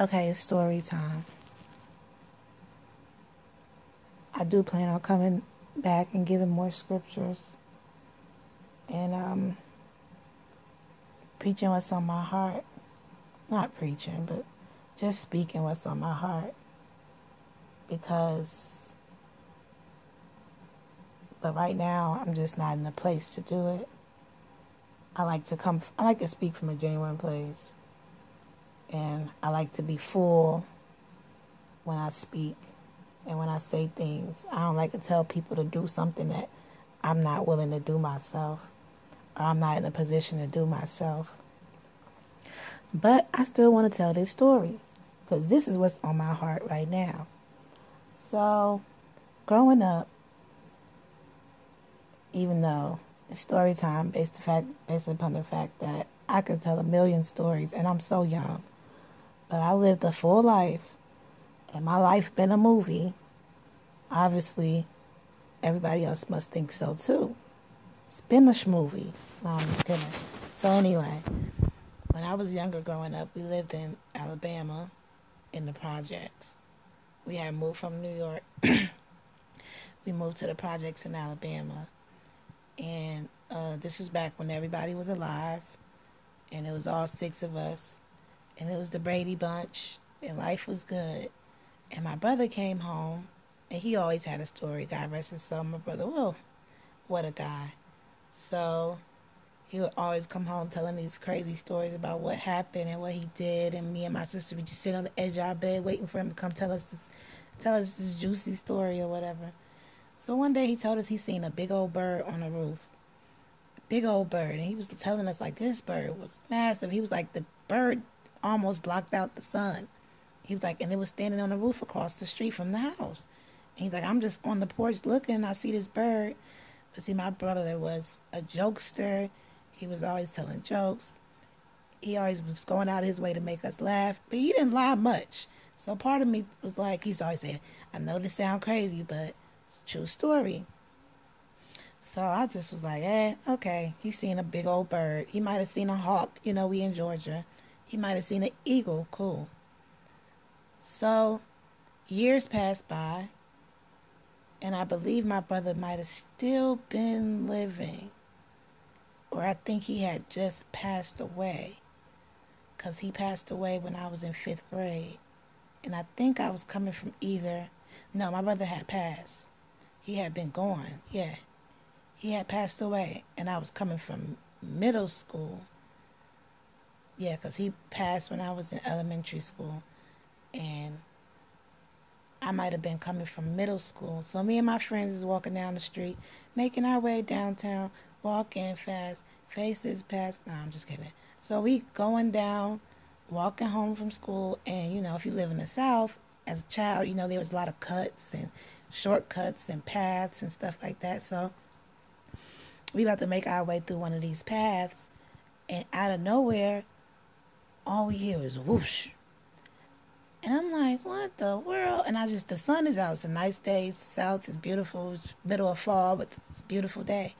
Okay, it's story time. I do plan on coming back and giving more scriptures and preaching what's on my heart. Not preaching, but just speaking what's on my heart. But right now, I'm just not in a place to do it. I like to speak from a genuine place. And I like to be full when I speak and when I say things. I don't like to tell people to do something that I'm not willing to do myself, or I'm not in a position to do myself. But I still want to tell this story because this is what's on my heart right now. So, growing up, even though it's story time based upon the fact that I could tell a million stories and I'm so young, but I lived a full life and my life been a movie. Obviously, everybody else must think so too. It's been a schmovie. No, I'm just kidding. So anyway, when I was younger growing up, we lived in Alabama in the projects. We had moved from New York. We moved to the projects in Alabama. And this was back when everybody was alive. And it was all 6 of us. And it was the Brady Bunch. And life was good. And my brother came home. And he always had a story. God rest his soul. My brother, whoa, what a guy. So he would always come home telling these crazy stories about what happened and what he did. And me and my sister would just sit on the edge of our bed waiting for him to come tell us this juicy story or whatever. So one day he told us he seen a big old bird on the roof. Big old bird. And he was telling us like this bird was massive. He was like, the bird almost blocked out the sun. He was like, and it was standing on the roof across the street from the house. And he's like, I'm just on the porch looking and I see this bird. But see, my brother was a jokester. He was always telling jokes. He always was going out of his way to make us laugh. But he didn't lie much. So part of me was like, he's always saying, I know this sounds crazy, but it's a true story. So I just was like, okay. He's seen a big old bird. He might have seen a hawk. You know, we in Georgia. He might have seen an eagle. Cool. So years passed by. And I believe my brother might have still been living. Or I think he had just passed away. Because he passed away when I was in 5th grade. And I think I was coming from no, my brother had passed. He had been gone, yeah. He had passed away, and I was coming from middle school. Yeah, because he passed when I was in elementary school. And I might have been coming from middle school. So me and my friends is walking down the street, making our way downtown, walking fast, faces past. No, I'm just kidding. So we going down, walking home from school, and, you know, if you live in the South, as a child, you know, there was a lot of cuts and shortcuts and paths and stuff like that. So we about to make our way through one of these paths, and out of nowhere, all we hear is whoosh. And I'm like, what the world? And the sun is out. It's a nice day. It's the South. It's beautiful. It's middle of fall, but it's a beautiful day.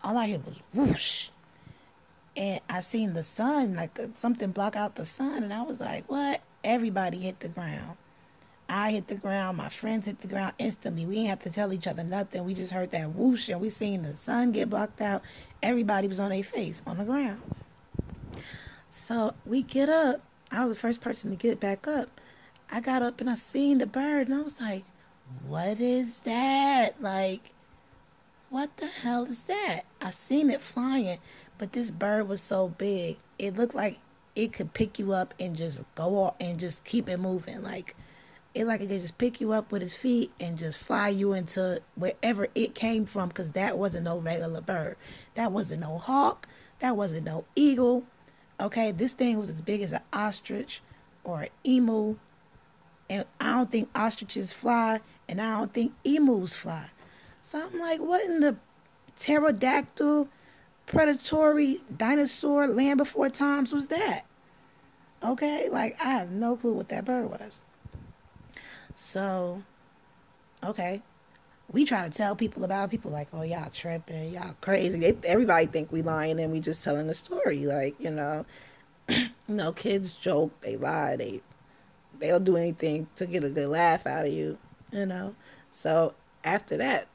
All I hear was whoosh. And I seen the sun, like something block out the sun. And I was like, what? Everybody hit the ground. I hit the ground. My friends hit the ground instantly. We didn't have to tell each other nothing. We just heard that whoosh, and we seen the sun get blocked out. Everybody was on their face on the ground. So we get up. I was the first person to get back up. I got up and I seen the bird, and I was like, what is that? Like, what the hell is that? I seen it flying, but this bird was so big. It looked like it could pick you up and just go off and just keep it moving. Like it could just pick you up with its feet and just fly you into wherever it came from, because that wasn't no regular bird. That wasn't no hawk. That wasn't no eagle. Okay, this thing was as big as an ostrich or an emu. And I don't think ostriches fly, and I don't think emus fly. So I'm like, what in the pterodactyl, predatory dinosaur land before times was that? Okay, like I have no clue what that bird was. So, okay, we try to tell people about it. People like, oh, y'all tripping, y'all crazy. Everybody think we lying and we just telling the story. Like, you know, kids joke, they lie, they they'll do anything to get a good laugh out of you, you know. So after that,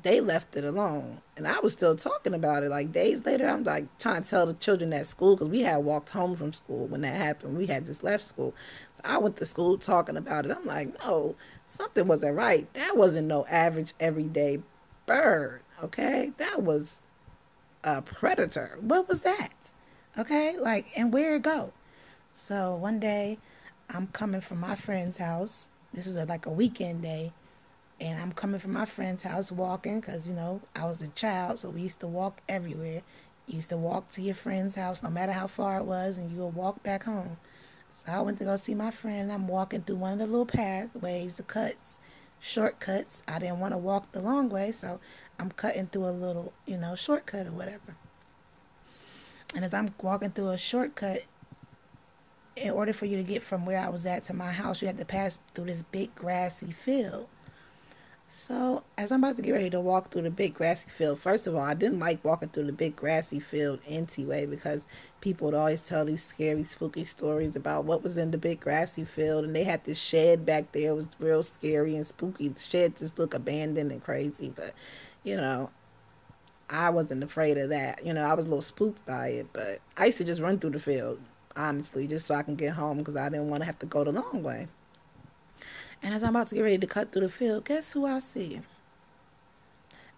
they left it alone, and I was still talking about it. Like days later, I'm like trying to tell the children at school, because we had walked home from school when that happened. We had just left school, so I went to school talking about it. I'm like, no, something wasn't right. That wasn't no average everyday bird. Okay, that was a predator. What was that? Okay, like, and where it go? So one day, I'm coming from my friend's house. This is like a weekend day. And I'm coming from my friend's house walking because, you know, I was a child. So we used to walk everywhere. You used to walk to your friend's house no matter how far it was, and you would walk back home. So I went to go see my friend, and I'm walking through one of the little pathways, the cuts, shortcuts. I didn't want to walk the long way, so I'm cutting through a little, you know, shortcut or whatever. And as I'm walking through a shortcut, in order for you to get from where I was at to my house, you had to pass through this big grassy field. So, as I'm about to get ready to walk through the big grassy field, first of all, I didn't like walking through the big grassy field anyway, because people would always tell these scary, spooky stories about what was in the big grassy field. And they had this shed back there. It was real scary and spooky. The shed just looked abandoned and crazy. But, you know, I wasn't afraid of that. You know, I was a little spooked by it. But I used to just run through the field, honestly, just so I can get home, because I didn't want to have to go the long way. And as I'm about to get ready to cut through the field, guess who I see?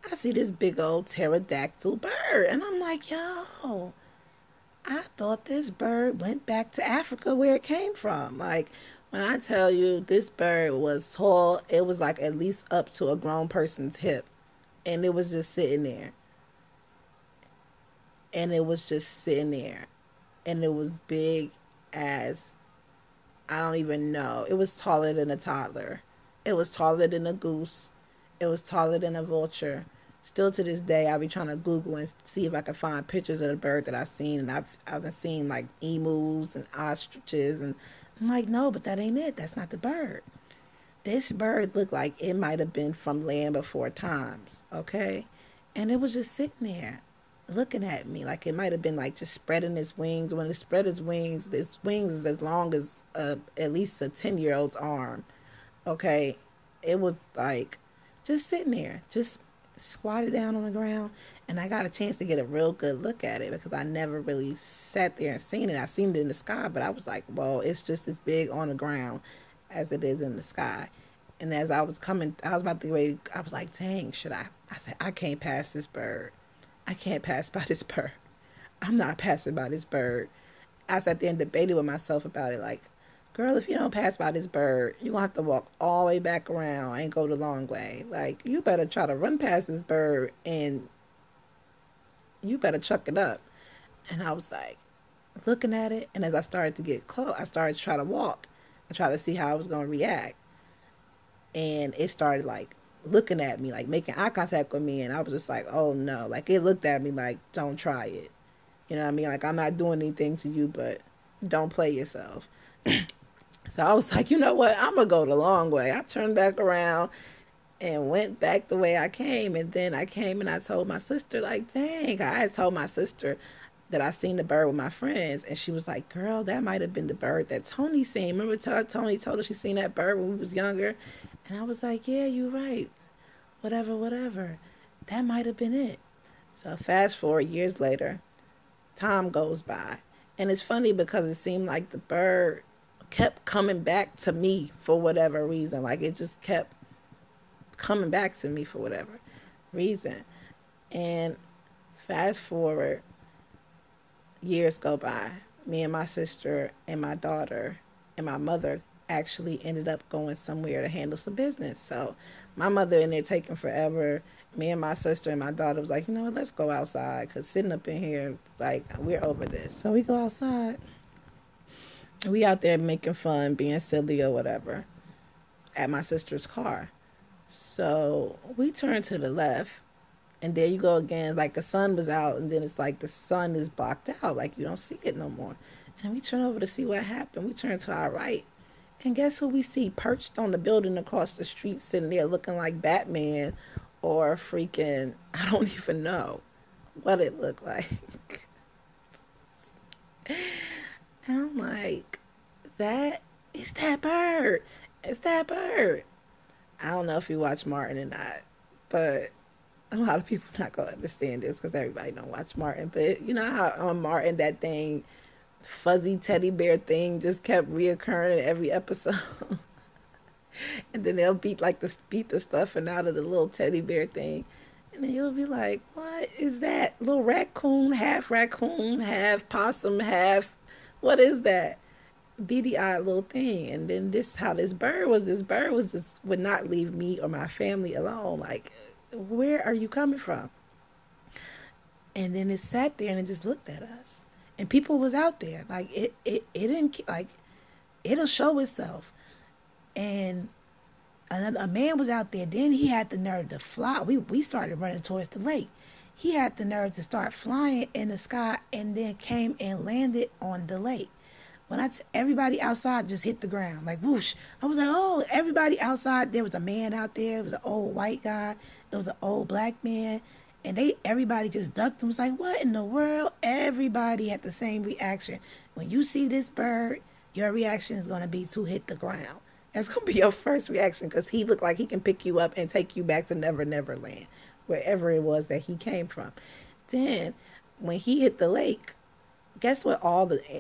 I see this big old pterodactyl bird. And I'm like, yo, I thought this bird went back to Africa where it came from. Like, when I tell you this bird was tall, it was like at least up to a grown person's hip. And it was just sitting there. And it was just sitting there. And it was big as, I don't even know. It was taller than a toddler. It was taller than a goose. It was taller than a vulture. Still to this day, I'll be trying to Google and see if I can find pictures of the bird that I've seen. And I've seen like emus and ostriches. And I'm like, no, but that ain't it. That's not the bird. This bird looked like it might have been from Land Before Times. Okay? And it was just sitting there looking at me, like it might have been like just spreading its wings. When it spread its wings is as long as at least a 10-year-old's arm. Okay, it was like just sitting there, just squatted down on the ground. And I got a chance to get a real good look at it, because I never really sat there and seen it. I seen it in the sky, but I was like, well, it's just as big on the ground as it is in the sky. And as I was coming, I was about to wait, I was like, dang, should I said, I can't pass this bird. I can't pass by this bird. I'm not passing by this bird. I sat there and debated with myself about it. Like, girl, if you don't pass by this bird, you're going to have to walk all the way back around and go the long way. Like, you better try to run past this bird, and you better chuck it up. And I was like, looking at it. And as I started to get close, I started to try to walk. I tried to see how I was going to react. And it started like looking at me, like making eye contact with me, and I was just like, oh no. Like, it looked at me like, don't try it. You know what I mean? Like, I'm not doing anything to you, but don't play yourself. So I was like, you know what? I'm going to go the long way. I turned back around and went back the way I came. And then I came and I told my sister, like, dang, I had told my sister that I seen the bird with my friends. And she was like, girl, that might have been the bird that Tony seen. Remember Tony told her she seen that bird when we was younger? And I was like, yeah, you're right. Whatever. That might have been it. So fast forward years later, time goes by. And it's funny because it seemed like the bird kept coming back to me for whatever reason. Like, it just kept coming back to me for whatever reason. And fast forward, years go by. Me and my sister and my daughter and my mother actually ended up going somewhere to handle some business. So my mother in there taking forever. Me and my sister and my daughter was like, you know what, let's go outside, because sitting up in here, like, we're over this. So we go outside. We out there making fun, being silly or whatever, at my sister's car. So we turn to the left, and there you go again. Like, the sun was out, and then it's like the sun is blocked out. Like, you don't see it no more. And we turn over to see what happened. We turn to our right. And guess who we see perched on the building across the street, sitting there looking like Batman or freaking, I don't even know what it looked like. And I'm like, that it's that bird. It's that bird. I don't know if you watch Martin or not, but a lot of people not gonna understand this because everybody don't watch Martin. But you know how on Martin that thing, fuzzy teddy bear thing, just kept reoccurring in every episode. And then they'll beat the stuffing out of the little teddy bear thing. And then you'll be like, what is that? Little raccoon, half possum, half, what is that? Beady eyed little thing. And then this bird was just, would not leave me or my family alone. Like, where are you coming from? And then it sat there and it just looked at us. And people was out there. Like, it didn't, like, it'll show itself. And a man was out there. Then he had the nerve to fly. We started running towards the lake. He had the nerve to start flying in the sky and then came and landed on the lake. When everybody outside just hit the ground, like whoosh. I was like, oh, everybody outside. There was a man out there. It was an old white guy. It was an old black man. And everybody just ducked and was like, what in the world? Everybody had the same reaction. When you see this bird, your reaction is going to be to hit the ground. That's going to be your first reaction because he looked like he can pick you up and take you back to Never Never Land, wherever it was that he came from. Then, when he hit the lake, guess what?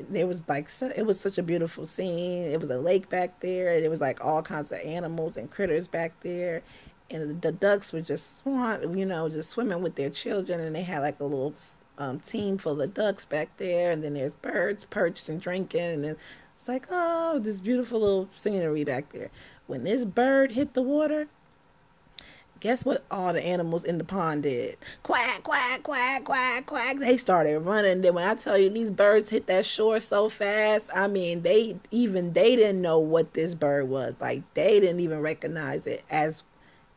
There was like, it was such a beautiful scene. It was a lake back there. There was like all kinds of animals and critters back there. And the ducks were just just swimming with their children. And they had like a little team full of ducks back there. And then there's birds perched and drinking. And then it's like, oh, this beautiful little scenery back there. When this bird hit the water, guess what all the animals in the pond did? Quack, quack, quack, quack, quack. They started running. Then when I tell you these birds hit that shore so fast, I mean, they didn't know what this bird was. Like, they didn't even recognize it as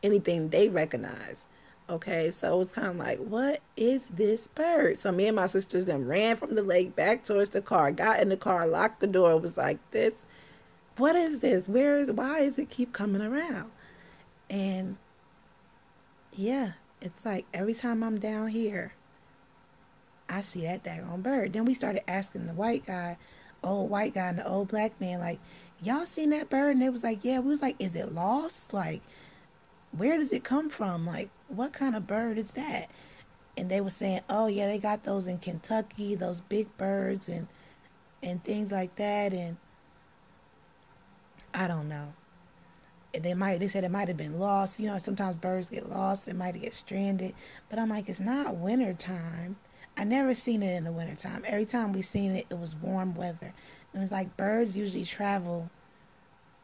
anything they recognized. Okay, so it was kind of like, what is this bird? So me and my sisters then ran from the lake back towards the car, got in the car, locked the door, was like, what is this? Why is it keep coming around? And yeah, it's like every time I'm down here, I see that daggone bird. Then we started asking the old white guy and the old black man, like, y'all seen that bird? And they was like, yeah. We was like, is it lost? Like, where does it come from? Like, what kind of bird is that? And they were saying, oh yeah, they got those in Kentucky, those big birds and things like that. And I don't know. They said it might have been lost. You know, sometimes birds get lost, it might get stranded. But I'm like, it's not winter time. I never seen it in the winter time. Every time we seen it, it was warm weather. And it's like birds usually travel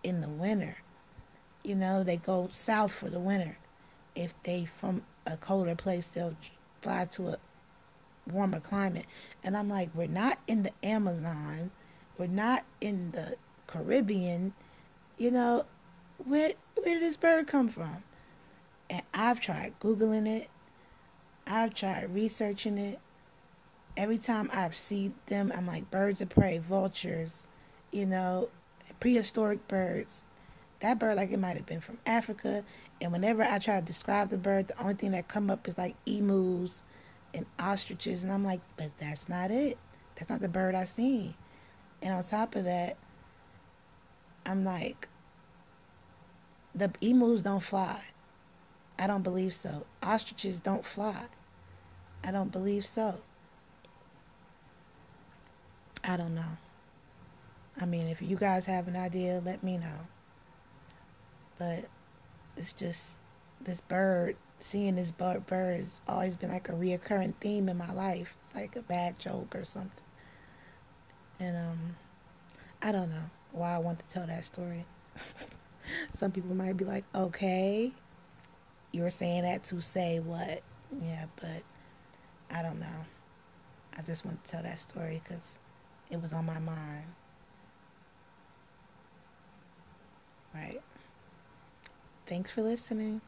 in the winter. You know, they go south for the winter. If they from a colder place, they'll fly to a warmer climate. And I'm like, we're not in the Amazon. We're not in the Caribbean. You know, where did this bird come from? And I've tried Googling it. I've tried researching it. Every time I've seen them, I'm like, birds of prey, vultures, you know, prehistoric birds. That bird, like, it might have been from Africa. And whenever I try to describe the bird, the only thing that come up is like emus and ostriches. And I'm like, but that's not it. That's not the bird I seen. And on top of that, I'm like, the emus don't fly. I don't believe so. Ostriches don't fly. I don't believe so. I don't know. I mean, if you guys have an idea, let me know. But it's just this bird, seeing this bird has always been like a reoccurring theme in my life. It's like a bad joke or something. And I don't know why I want to tell that story. Some people might be like, okay, you're saying that to say what? Yeah, but I don't know. I just want to tell that story because it was on my mind. Right. Thanks for listening.